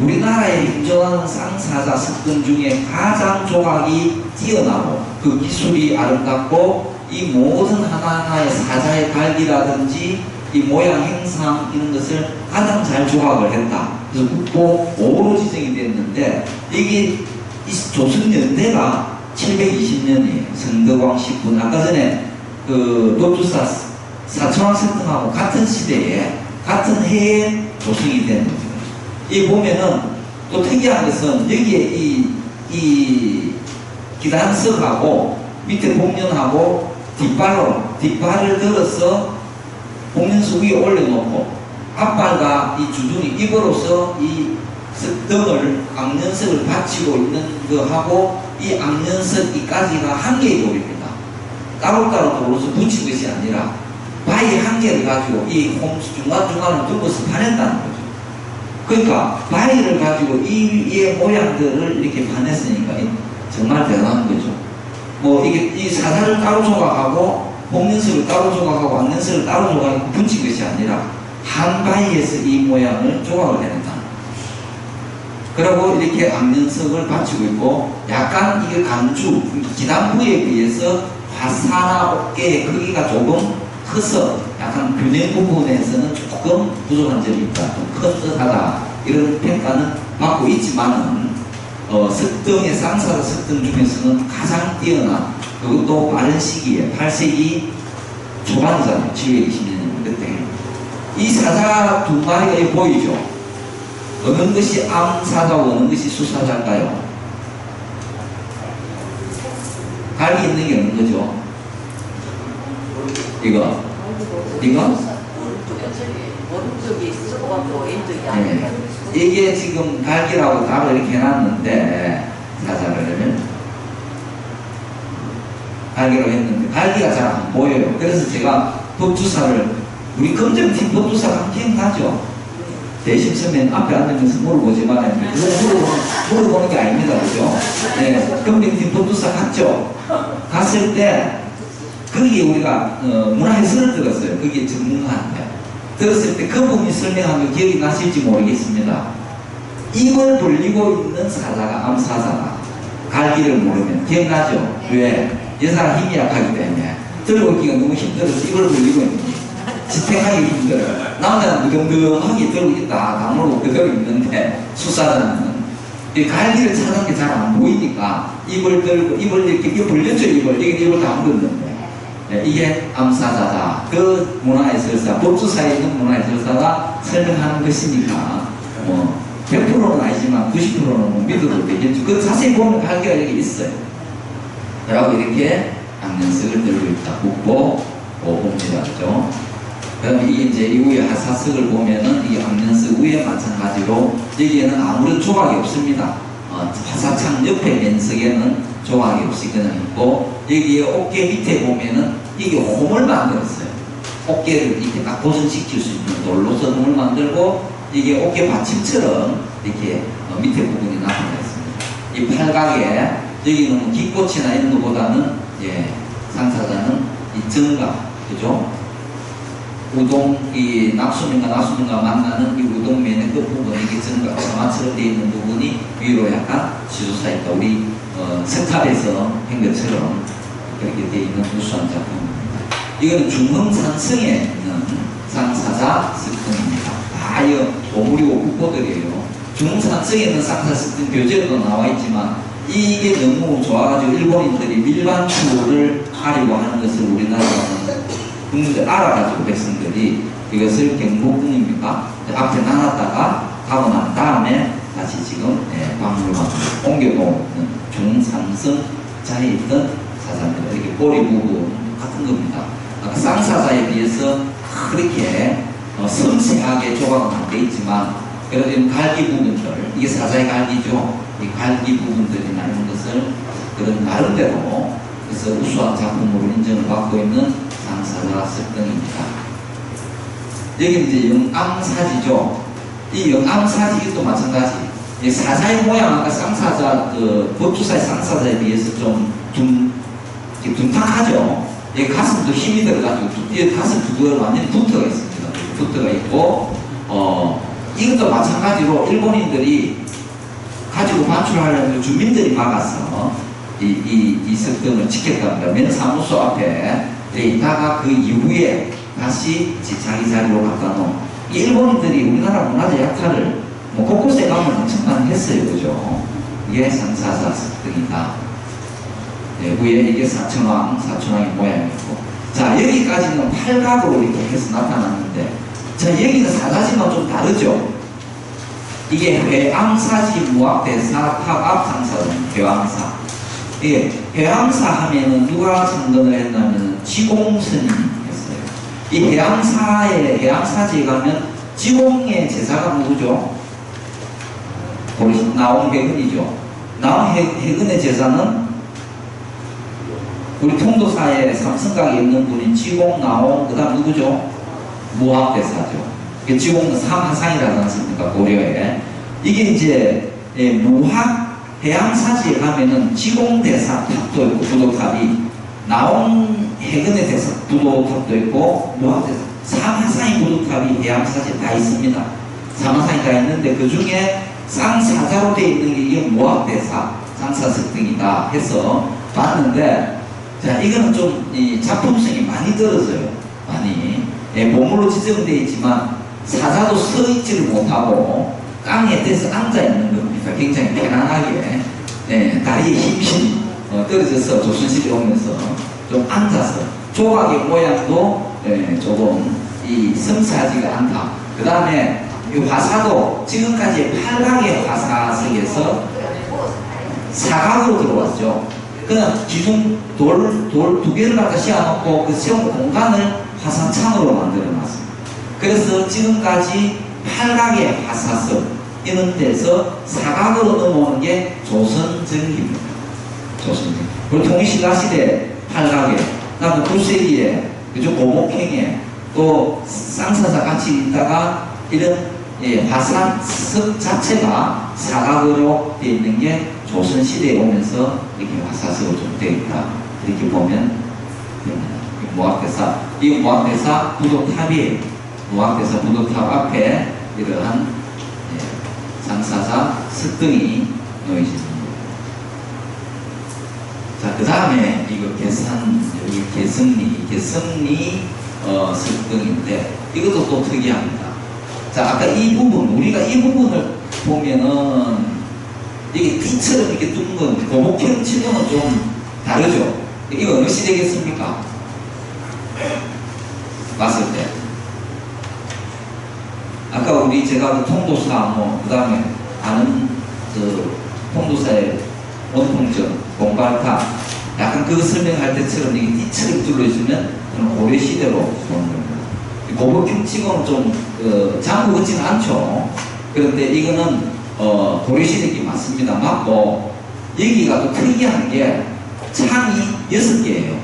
Speaker 1: 우리나라에 인정하는 쌍사자 석등 중에 가장 조각이 뛰어나고 그 기술이 아름답고 이 모든 하나하나의 사자의 갈기라든지 이 모양 행상 이런 것을 가장 잘 조각을 했다. 그래서 국보 5호로 지정이 됐는데 이게 이 조선연대가 720년이에요. 성덕왕 10분. 아까 전에 그 법주사 사천왕 석등하고 같은 시대에 같은 해에 조성이 된 겁니다. 이 보면은 또 특이한 것은 여기에 이 기단석하고 밑에 복면하고 뒷발을 들어서 복면석 위에 올려놓고 앞발과 이 주둥이 입으로서 이 석등을 악년석을 받치고 있는 거하고 이 악년석 이까지가 한 개의 돌입니다. 따로따로 돌로서 붙인 것이 아니라 바위 한 개를 가지고 이 중간중간을 두고서 파냈다는 거죠. 그러니까 바위를 가지고 이 위의 모양들을 이렇게 파냈으니까 정말 대단한 거죠. 뭐 이게 이 사사를 따로 조각하고 복년석을 따로 조각하고 악년석을 따로 조각하고 붙인 것이 아니라 한 바위에서 이 모양을 조각을 해낸다. 그리고 이렇게 악년석을 받치고 있고 약간 이게 간주, 기단부에 비해서 화사나 어깨의 크기가 조금 커서 약간 균형 부분에서는 조금 부족한 점이 있다. 좀 큰 듯하다. 이런 평가는 받고 있지만은 석등의 쌍사자 석등 중에서는 가장 뛰어난 그것도 빠른 시기에 8세기 초반이잖아요. 720년이면 그때 이 사자 두 마리가 여기 보이죠? 어느 것이 암사자고 어느 것이 수사자일까요? 갈기 있는 게 어느 거죠? 이거?
Speaker 2: 오른쪽이 쓰고갖고 왼쪽이 안
Speaker 1: 네. 이게 지금 갈기라고 답을 이렇게 해놨는데 사자를 갈기라고 했는데 갈기가 잘 안 보여요. 그래서 제가 법주사를 우리 검정팀 법주사가 함께 가죠. 대신 선배는 앞에 앉으면서 물어보지 말아요. 물어보는 게 아닙니다. 그죠? 네. 검정팀 법주사 갔죠? 갔을 때 거기에 우리가 문화해설을 들었어요. 거기에 전문가한테 들었을 때 그분이 설명한 거 기억이 나실지 모르겠습니다. 입을 벌리고 있는 사자가 암사자다. 갈기를 모르면 기억나죠? 왜? 여자가 힘이 약하기 때문에 들고 있기가 너무 힘들어서 입을 벌리고 있는 거예요. 지탱하기 힘들어요. 남자는 무등등하게 들고 있다. 다물고 그대로 있는데 수사자는 이 갈기를 찾는 게 잘 안 보이니까 입을 들고 입을 이렇게 벌렸죠. 입을 다물었는데 네, 이게 암사자다. 그 문화해설사, 법주사에 있는 문화해설사가 설명하는 것이니까 100%는 아니지만 90%는 믿어도 되겠죠. 그 자세히 보면 갈기가 여기 있어요. 그리고 이렇게 악년석을 들고 있다. 국보 5호입니다. 그죠? 그럼 이게 이제 이후에 하사석을 보면은 이 악년석 위에 마찬가지로 여기에는 아무런 조각이 없습니다. 화사창 옆에 면석에는 조각이 없이 그냥 있고 여기에 어깨 밑에 보면은 이게 홈을 만들었어요. 어깨를 이렇게 딱 고정시킬 수 있는 돌로서 홈을 만들고 이게 어깨 받침처럼 이렇게 밑에 부분이 나타나 있습니다. 이 팔각에 여기는 뭐 기꽃이나 이런 것보다는 상사자는 이 정가, 그죠? 우동, 이 낙수면과 만나는 이 우동면의 끝부분에 이게 정가, 점화처럼 되어 있는 부분이 위로 약간 지조사 있다. 우리 석탑에서 한 것처럼 그렇게 되어 있는 우수한 작품입니다. 이거는 중흥산성에 있는 상사자 석등입니다. 다 이거 도무리고 국보들이에요. 중흥산성에 있는 상사자 석등 교재로도 나와 있지만 이게 너무 좋아가지고 일본인들이 밀반추를 하려고 하는 것을 우리나라는 국민들 알아가지고 백성들이 이것을 경복궁입니까? 앞에 나눴다가 하고 난 다음에 다시 지금 박물관으로 옮겨놓은 중산성자에 있던 사자입니다. 이렇게 꼬리 부분 같은 겁니다. 아까 쌍사자에 비해서 그렇게 섬세하게 조각은 안 돼 있지만 그래도 갈기 부분들, 이게 사자의 갈기죠. 이 갈기 부분들이나 이런 것을 그런 나름대로 그래서 우수한 작품으로 인정을 받고 있는 상사자 석등입니다. 여기 이제 영암사지죠. 이 영암사지 이것도 마찬가지. 이 사자의 모양 아까 쌍사자 법주사의 쌍사자에 비해서 좀 둔탁하죠. 이 가슴도 힘이 들어가지고 이 가슴 두개가 완전히 붙어가 있습니다. 붙어가 있고 이것도 마찬가지로 일본인들이 가지고 반출하려면 주민들이 막아서 이 석등을 지켰답니다. 면사무소 앞에 있다가 그 이후에 다시 자기 자리로 갖다 놓은 일본인들이 우리나라 문화재 약탈을 곳곳에 가면 엄청나게 했어요. 그죠? 이게 상사자 석등이다. 위에 이게 사천왕의 모양이고. 자, 여기까지는 팔각으로 이렇게 해서 나타났는데, 자, 여기는 사자지만 좀 다르죠? 이게 회암사지 무학대사 탑압 상사는 회암사. 예, 회암사 하면은 누가 창건을 했냐면 지공스님이 했어요. 이 회암사지에 가면 지공의 제사가 누구죠? 나온해근이죠. 나온해근의 제사는 우리 통도사의 삼성각에 있는 분이 지공, 나온, 그 다음 누구죠? 무학대사죠. 지공은 삼하상이라지 않습니까? 고려에. 이게 이제 무학 해양사지에 가면은 지공대사 탑도 있고 부도탑이, 나온 해근의 대사 부도탑도 있고 무학대사 삼하상의 부도탑이 해양사지에 다 있습니다. 삼하상이 다 있는데 그 중에 쌍사자로 되어 있는 게 이게 무학대사 쌍사석등이다 해서 봤는데, 자, 이거는 좀 이 작품성이 많이 떨어져요. 많이. 보물로 지정되어 있지만 사자도 서 있지를 못하고 깡에 대서 앉아 있는 겁니다. 굉장히 편안하게 다리에 힘이 떨어져서 조선시대 오면서 좀 앉아서 조각의 모양도 조금 이 섬세하지가 않다. 그 다음에 이 화사도 지금까지 팔각의 화사석에서 사각으로 들어왔죠. 그냥 기둥 돌 두 개를 갖다 씌워놓고 그 세운 공간을 화산창으로 만들어놨습니다. 그래서 지금까지 팔각의 화사석 이런 데서 사각으로 넘어오는 게 조선전기입니다. 조선전기. 그리고 통일신라시대 팔각에, 그다음에 9세기에 그죠, 고목행에 또 쌍사자 같이 있다가 이런 화산석 자체가 사각으로 되어 있는 게 조선시대에 오면서 이렇게 화사석으로 좀 되어 있다. 이렇게 보면 됩니다. 무학대사, 이 무학대사 부도탑이에요. 무학대사 부도탑 앞에 이러한 상사자 석등이 놓여 있습니다. 자, 그 다음에 이거 여기 개성리 석등인데 이것도 또 특이합니다. 자, 아까 이 부분, 우리가 이 부분을 보면은 이게 띠처럼 이렇게 뜬 건 고목형 치고는 좀 다르죠? 이거 어느 시대겠습니까? 봤을 때. 아까 제가 그 통도사, 그 다음에 아는 통도사의 원통전, 공발탑, 약간 그거 설명할 때처럼 이게 띠처럼 둘러있으면 그건 고려시대로 보는 겁니다. 고목형 치고는 좀, 장구 같지는 않죠. 그런데 이거는, 고려시대기 맞습니다. 맞고, 여기가 또 특이한 게 창이 6개예요.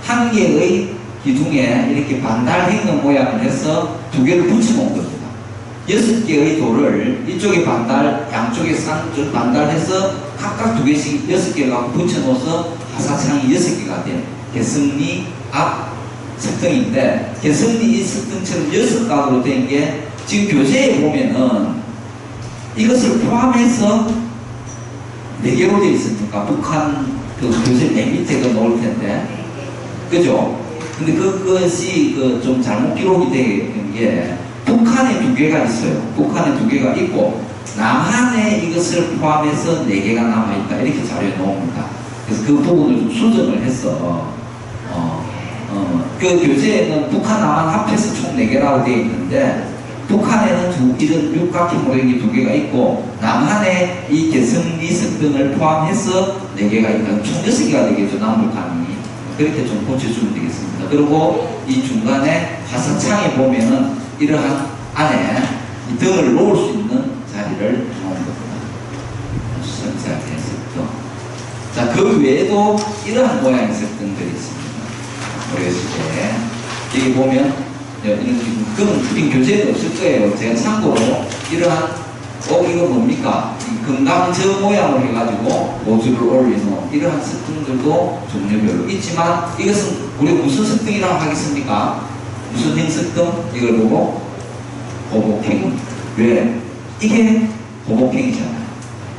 Speaker 1: 한 개의 기둥에 이렇게 반달행은 모양을 해서 2개를 붙여놓은 겁니다. 6개의 돌을 이쪽에 반달, 양쪽에 반달해서 각각 2개씩 6개가 붙여놓아서 하사창이 6개가 돼. 개성리 앞 석등인데, 개성리 이 석등처럼 6각으로 된 게 지금 교재에 보면은 이것을 포함해서 4개로 되어 있으니까 북한 그 교재 맨 밑에 그 놓을 텐데, 그죠? 근데 그것이 좀 잘못 기록이 된 게 북한에 2개가 있어요. 북한에 2개가 있고 남한에 이것을 포함해서 4개가 남아있다, 이렇게 자료에 나옵니다. 그래서 그 부분을 좀 수정을 해서 그 교재에는 북한 남한 합해서 총 4개라고 되어 있는데, 북한에는 이런 육각형 모형이 2개가 있고 남한에 이 개성리 석등을 포함해서 4개가 있다. 총 6개가 되겠죠, 남북한이. 그렇게 좀 고쳐주면 되겠습니다. 그리고 이 중간에 화사창에 보면은 이러한 안에 이 등을 놓을 수 있는 자리를 놓은 겁니다. 수선사의 석등. 자, 그 외에도 이러한 모양의 석등들이 있습니다. 모래시계. 여기 보면 그건 교재에도 없을 거예요. 제가 참고로 이러한 이거 뭡니까? 금강저 모양을 해가지고 모듈을 올리는 이러한 석등들도 종류별로 있지만, 이것은 우리가 무슨 석등이라고 하겠습니까? 무슨 행석등? 이걸 보고 호복행. 왜? 이게 호복행이잖아요.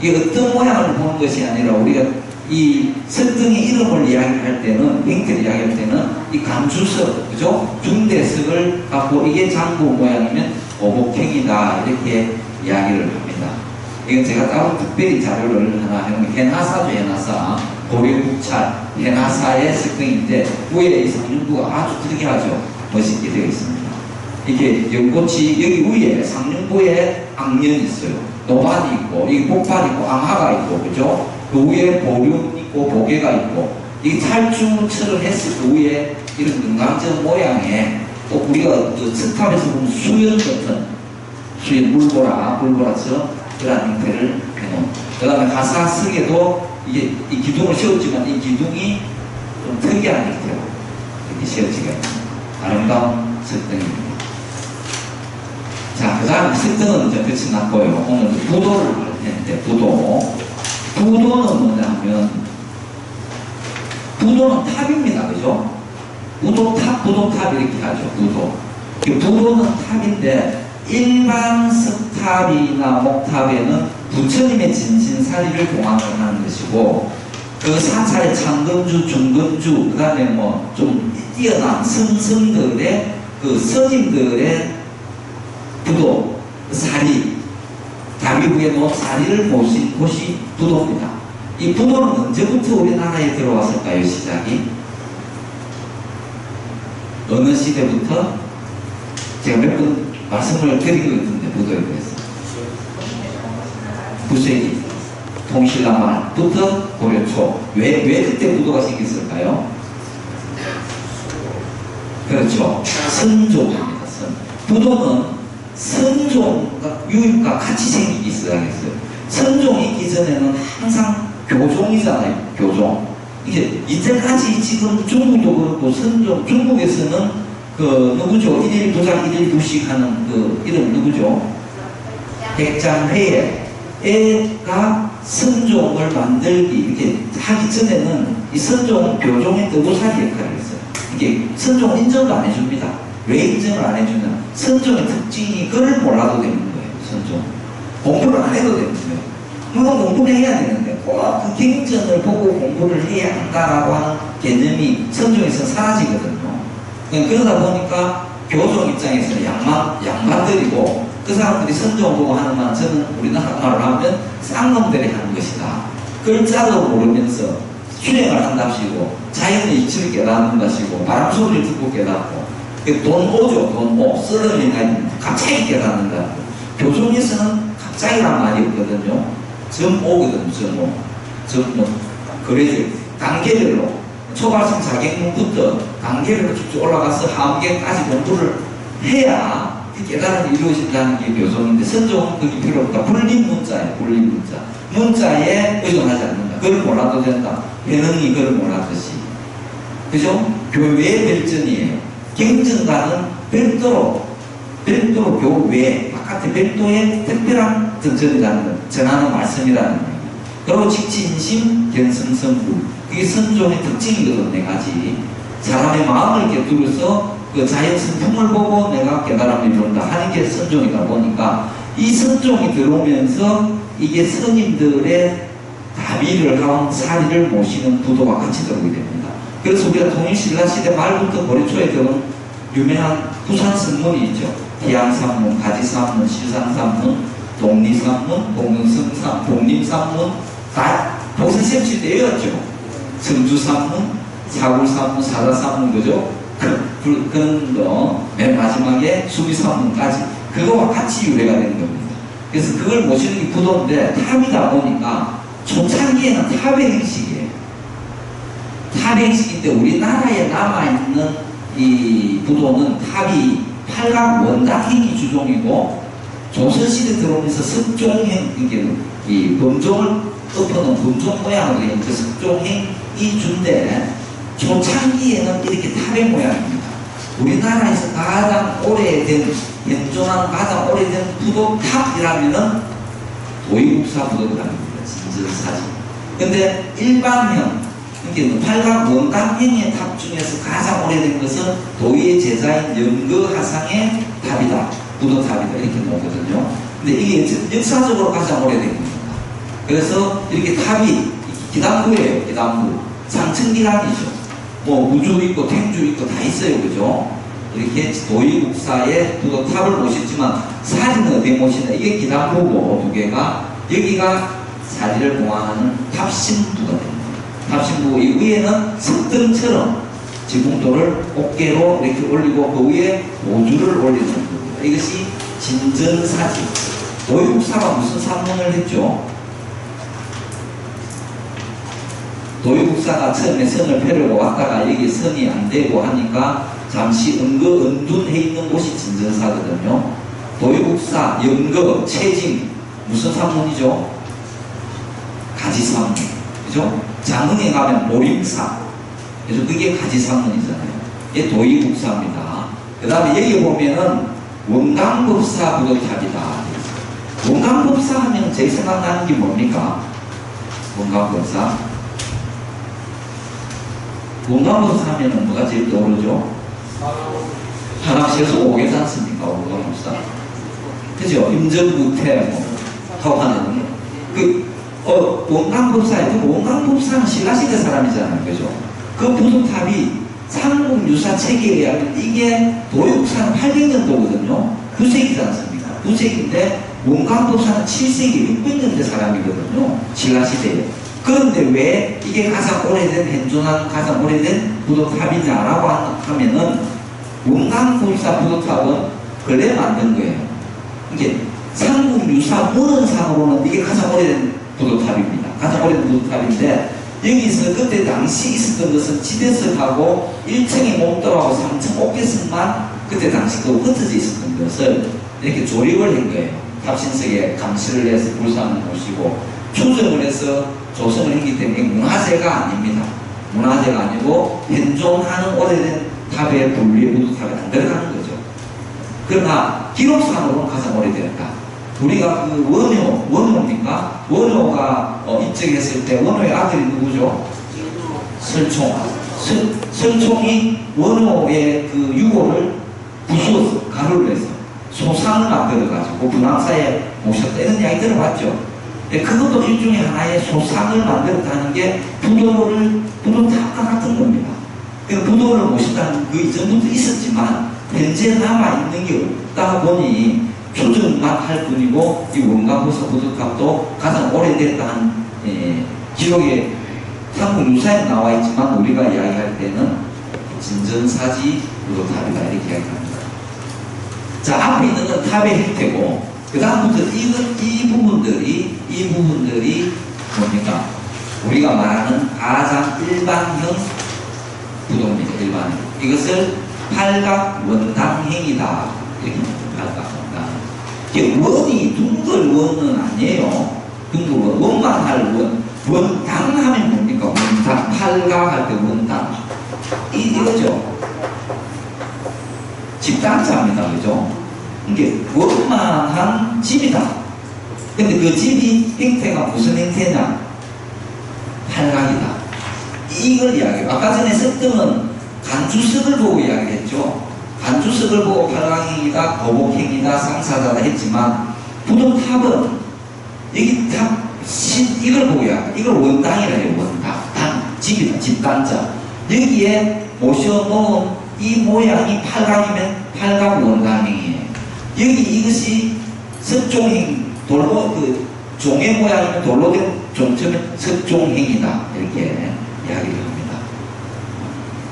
Speaker 1: 이게 어떤 모양을 보는 것이 아니라, 우리가 이 석등의 이름을 이야기할 때는, 행태를 이야기할 때는 이 감주석, 그죠? 중대석을 갖고 이게 장부 모양이면 호복행이다, 이렇게 이야기를 합니다. 이건 제가 따로 특별히 자료를 하나 해놓은 게 해나사죠. 해나사. 고려국찰 해나사의 석등인데, 위에 이 상륜부가 아주 특이하죠. 멋있게 되어 있습니다. 이게 연꽃이 여기 위에 상륜부에 악년이 있어요. 노반이 있고, 여기 복발 있고, 앙하가 있고, 그죠? 그 위에 보륜 있고, 보개가 있고, 이 탈주처럼 했을 그 위에 이런 금강정 모양의, 또 우리가 그 석탑에서 보면 수연 같은, 수연 물보라처럼 그런 형태를 해놓은. 그 다음에 가사석에도 이게 이 기둥을 세웠지만 이 기둥이 좀 특이한 형태로 이렇게 세워지게 합니다. 아름다운 석등입니다. 자, 그 다음 석등은 이제 끝이 났고요. 오늘 부도를 할 텐데, 부도는 뭐냐면, 부도는 탑입니다. 그죠? 부도탑 이렇게 하죠. 부도는 탑인데, 일반 석탑이나 목탑에는 부처님의 진신사리를 공안을 하는 것이고, 그 사찰의 창금주, 중금주, 그 다음에 뭐 좀 뛰어난 성들의 그 스님들의 부도, 사리, 자기 위에 놓은 사리를 모신 곳이 부도입니다. 이 부도는 언제부터 우리나라에 들어왔을까요? 시작이? 어느 시대부터? 제가 몇 번 말씀을 드린 것 같은데, 부도에 대해서. 9세기. 통신라말부터 고려 초. 왜 그때 부도가 생겼을까요? 그렇죠. 선종입니다. 부도는 선종과 유입과 같이 생기기 시작했어요. 선종이 있기 전에는 항상 교종이잖아요. 교종. 이게 이때까지 지금 중국도 그렇고 중국에서는 그 누구죠? 일일 부작 일일 부식 하는 그 이름 누구죠? 백장회가 선종을 만들기 이렇게 하기 전에는 이 선종 교종의 뜨고살이 역할을 했어요. 이게 선종을 인정도 안 해줍니다. 왜 인정을 안 해주냐? 선종의 특징이 그걸 몰라도 되는 거예요. 선종 공부를 안 해도 되는 거예요. 물론 공부를 해야 되는데 꼭 그 경전을 보고 공부를 해야 한다라고 하는 개념이 선종에서 사라지거든요. 그러다 보니까 교종 입장에서는 양반들이고, 그 사람들이 선종 보고 하는 말, 저는 우리나라 말을 하면 쌍놈들이 하는 것이다. 글자도 모르면서 수행을 한답시고, 자연의 이치를 깨닫는 것이고, 바람 소리를 듣고 깨닫고, 돈 오죠, 돈 오. 썰어내가 갑자기 깨닫는다. 교종에서는 갑자기란 말이 없거든요. 점 오거든요, 점 오. 그래서 단계별로, 초발성 자격문부터 단계별로 쭉 올라가서 하계까지 공부를 해야 깨달음이 이루어진다는 게 교종인데, 선종은 그게 필요 없다. 분립문자예요, 분립문자. 문자에 의존하지 않는다. 그걸 몰라도 된다. 배능이 그걸 몰랐듯이. 그죠? 교외의 별전이에요. 경전가는 별도로 교외, 바깥의 별도의 특별한 전전이라는 것, 전하는 말씀이라는 거예요. 그리고 직진심, 견성성구. 그게 선종의 특징이거든, 네 가지. 사람의 마음을 꿰뚫어서 그 자연 성품을 보고 내가 깨달음을 이룬다 하는 게 선종이다 보니까 이 선종이 들어오면서 이게 스님들의 다비를 한 사리를 모시는 부도와 같이 들어오게 됩니다. 그래서 우리가 통일신라시대 말부터 고려초에 들어온 유명한 부산 성문이 있죠. 태양산문, 가지산문, 실산산문, 독리산문, 독림산문 다 보선쌤 때 외웠죠. 성주산문, 사굴산문, 사다산문 그죠? 그런 거 맨 마지막에 수비산문까지 그거와 같이 유래가 되는 겁니다. 그래서 그걸 모시는 게 부도인데 탑이다 보니까 초창기에는 탑의 형식이에요. 탑의 형식인데 우리나라에 남아있는 이 부도는 탑이 팔각 원당행이 주종이고 조선시대 들어오면서 석종행, 이게 이 범종을 엎어놓은 범종 모양으로 된 그 석종행이 준데 초창기에는 이렇게 탑의 모양입니다. 우리나라에서 가장 오래된, 현존한 가장 오래된 부도탑이라면은 도의국사 부도탑입니다. 진전사지. 근데 일반형, 이게 팔각 원당행의 탑 중에서 가장 오래된 것은 도의의 제자인 영거하상의 탑이다. 부도탑이다. 이렇게 나오거든요. 근데 이게 역사적으로 가장 오래된 겁니다. 그래서 이렇게 탑이 기담구예요. 기담구. 상층기담이죠. 뭐 우주 있고 탱주 있고 다 있어요. 그죠? 이렇게 도의국사의 부도탑을 모셨지만 사리는 어디에 모시나 이게 기담구고 두 개가 여기가 사리를 봉황하는 탑신부가 됩니다. 탑신부 이 위에는 석등처럼 지붕돌을 어깨로 이렇게 올리고 그 위에 모주를 올리는 겁니다. 이것이 진전사지. 도의국사가 무슨 산문을 했죠? 도의국사가 처음에 선을 펴려고 왔다가 여기 선이 안 되고 하니까 잠시 은둔해 있는 곳이 진전사거든요. 도의국사, 영거, 채징 무슨 산문이죠? 가지산문. 그죠? 장흥에 가면 모림사. 그래서 그게 가지산문이잖아요. 이게 도의국사입니다. 그 다음에 여기 보면은 원광법사 부도탑이다. 원광법사 하면 제일 생각나는 게 뭡니까? 원광법사. 원광법사 하면은 뭐가 제일 떠오르죠? 한학시에서 오겠지 않습니까? 원광법사. 그죠? 임전구태, 뭐, 하고 하는. 원광법사에, 원광법사는 신라시대 사람이잖아요. 그죠? 그 부도탑이 삼국유사 체계에 의하면 이게 도의국사는 800년도거든요. 9세기지 않습니까? 9세기인데 원광법사는 7세기, 600년대 사람이거든요. 신라시대에. 그런데 왜 이게 가장 오래된, 현존한 가장 오래된 부도탑이냐라고 하면은 원광법사 부도탑은 근래 만든 거예요. 이게 삼국유사 문헌상으로는 이게 가장 오래된 부도탑입니다. 가장 오래된 부도탑인데 여기서 그때 당시 있었던 것은 지대석하고 1층의 몸돌하고 3층 옥계석만 그때 당시 그 흩어져 있었던 것을 이렇게 조립을 한 거예요. 탑신석에 감시를 해서 불상을 모시고 추정을 해서 조성을 했기 때문에 문화재가 아닙니다. 문화재가 아니고 현존하는 오래된 탑의 분류의 부도탑에 안 들어가는 거죠. 그러나 기록상으로는 가장 오래되었다. 우리가 그 원효입니까? 원효가 입적했을 때 원효의 아들이 누구죠? 설총. 설총이 원효의 그 유골을 부수어서 가루를 해서 소상을 만들어가지고 분황사에 모셨다 이런 이야기 들어봤죠? 그것도 일종의 하나의 소상을 만들었다는 게 부도탑과 같은 겁니다. 부도를 모셨다는 그 이전부터 있었지만 현재 남아있는 게 없다 보니 표준만 할 뿐이고 이 원광법사 부도탑도 가장 오래됐다는 기록에 삼국유사에 나와 있지만 우리가 이야기할 때는 진전사지 부도탑이다 이렇게 이야기합니다. 자, 앞에 있는 건 탑의 형태고 그 다음부터 이 부분들이 뭡니까? 우리가 말하는 가장 일반형 부도입니다. 일반형. 이것을 팔각 원당행이다 이렇게 팔각 이게 원이 둥글 원은 아니에요. 둥글 원, 원만 할 원. 원당 하면 뭡니까? 원당. 팔각 할 때 원당. 이거죠. 집단자입니다. 그죠? 이게 원만 한 집이다. 근데 그 집이 형태가 무슨 형태냐? 팔각이다. 이걸 이야기해요. 아까 전에 석등은 간주석을 보고 이야기했죠. 간주석을 보고 팔각행이다, 거복행이다, 상사자다 했지만 부동탑은 여기 탑 이걸 보고 이야기해요. 이걸 원당이라 해요. 원당. 당, 집이다. 집단자. 여기에 모셔놓은 이 모양이 팔각이면 팔각 원당행이에요. 여기 이것이 석종행 돌로 종의 모양이면 돌로 된 종처면 석종행이다. 이렇게 이야기를 합니다.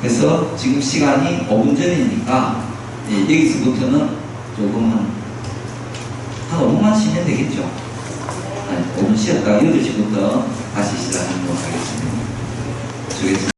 Speaker 1: 그래서 지금 시간이 5분 전이니까 여기서부터는 조금 한 5분만 쉬면 되겠죠. 5분 쉬었다가 8시부터 다시 시작하도록 하겠습니다.